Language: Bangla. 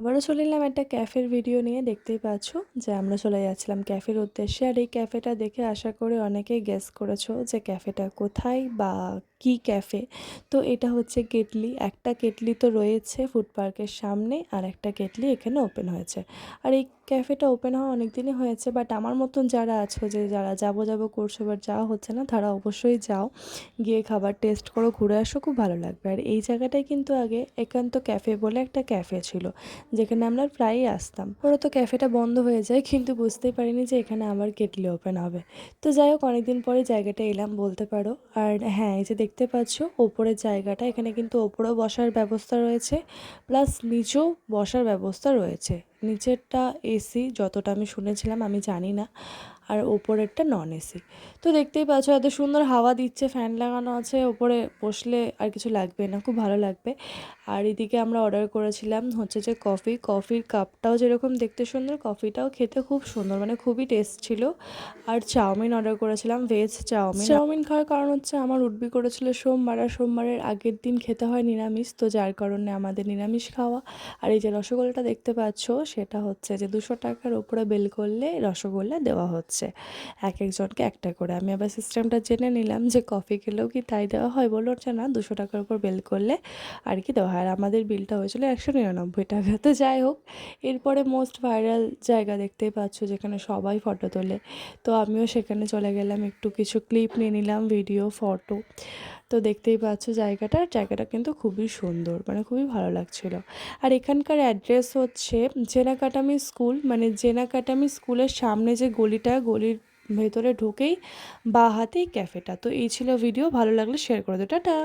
আবারও চলে এলাম একটা ক্যাফের ভিডিও নিয়ে। দেখতেই পাচ্ছ যে আমরা চলে যাচ্ছিলাম ক্যাফের উদ্দেশ্যে। আর এই ক্যাফেটা দেখে আশা করি অনেকেই গেস করেছো যে ক্যাফেটা কোথায় বা কি ক্যাফে। তো এটা হচ্ছে কেটলি। একটা কেটলি তো রয়েছে ফুড পার্কের সামনে, আর একটা কেটলি এখানে ওপেন হয়েছে। আর এই ক্যাফেটা ওপেন হওয়া অনেক দিনই হয়েছে, বাট আমার মতন যারা আছো যে যারা যাবো করছো বাট যাওয়া হচ্ছে না, তারা অবশ্যই যাও, গিয়ে খাবার টেস্ট করো, ঘুরে আসো, খুব ভালো লাগবে। আর এই জায়গাটায় কিন্তু আগে একান্ত ক্যাফে বলে একটা ক্যাফে ছিল, যেখানে আমরা প্রায়ই আসতাম। ওরা তো ক্যাফেটা বন্ধ হয়ে যায়, কিন্তু বুঝতেই পারিনি যে এখানে আবার কেটলি ওপেন হবে। তো যাই হোক, অনেকদিন পরে জায়গাটা এলাম বলতে পারো। আর হ্যাঁ, এই যে দেখতে পাচ্ছ ওপরের জায়গাটা, এখানে কিন্তু ওপরেও বসার ব্যবস্থা রয়েছে, প্লাস নিচেও বসার ব্যবস্থা রয়েছে। নিচেরটা এসি, যতটা আমি শুনেছিলাম, আমি জানি না, আর ওপরেরটা নন এসি। তো দেখতেই পাচ্ছ এত সুন্দর হাওয়া দিচ্ছে, ফ্যান লাগানো আছে, ওপরে বসলে আর কিছু লাগবে না, খুব ভালো লাগবে। আর এদিকে আমরা অর্ডার করেছিলাম হচ্ছে যে কফির কাপটাও যেরকম দেখতে সুন্দর, কফিটাও খেতে খুব সুন্দর, মানে খুবই টেস্ট ছিল। আর চাউমিন অর্ডার করেছিলাম, ভেজ চাউমিন খাওয়ার কারণ হচ্ছে আমার উঠবি করেছিল সোমবার, আর সোমবারের আগের দিন খেতে হয় নিরামিষ, তো যার কারণে আমাদের নিরামিষ খাওয়া। আর এই যে রসগোল্লাটা দেখতে পাচ্ছ, সেটা হচ্ছে যে 200 টাকার ওপরে বিল করলে রসগোল্লা দেওয়া হচ্ছে, এক একজনকে একটা করে। আমি আবার সিস্টেমটা জেনে নিলাম যে কফি খেলেও কি তাই দেওয়া হয়, বললো যে না, 200 টাকার উপর বিল করলে আর কি দেওয়া হয়। আর আমাদের বিলটা হয়েছিল 199 টাকা। তো যাই হোক, এরপরে মোস্ট ভাইরাল জায়গা দেখতেই পাচ্ছ, যেখানে সবাই ফটো তোলে। তো আমিও সেখানে চলে গেলাম, একটু কিছু ক্লিপ নিয়ে নিলাম, ভিডিও, ফটো। তো দেখতেই পাচ্ছ জায়গাটা কিন্তু খুবই সুন্দর, মানে খুবই ভালো লাগছিল। আর এখানকার অ্যাড্রেস হচ্ছে জেনাকাটামি স্কুল, মানে জেনাকাটামি স্কুলের সামনে যে গলিটা, গলির ভেতরে ঢুকেই বাঁ হাতেই ক্যাফেটা। তো এই ছিল ভিডিও, ভালো লাগলে শেয়ার করে দিও, টাটা।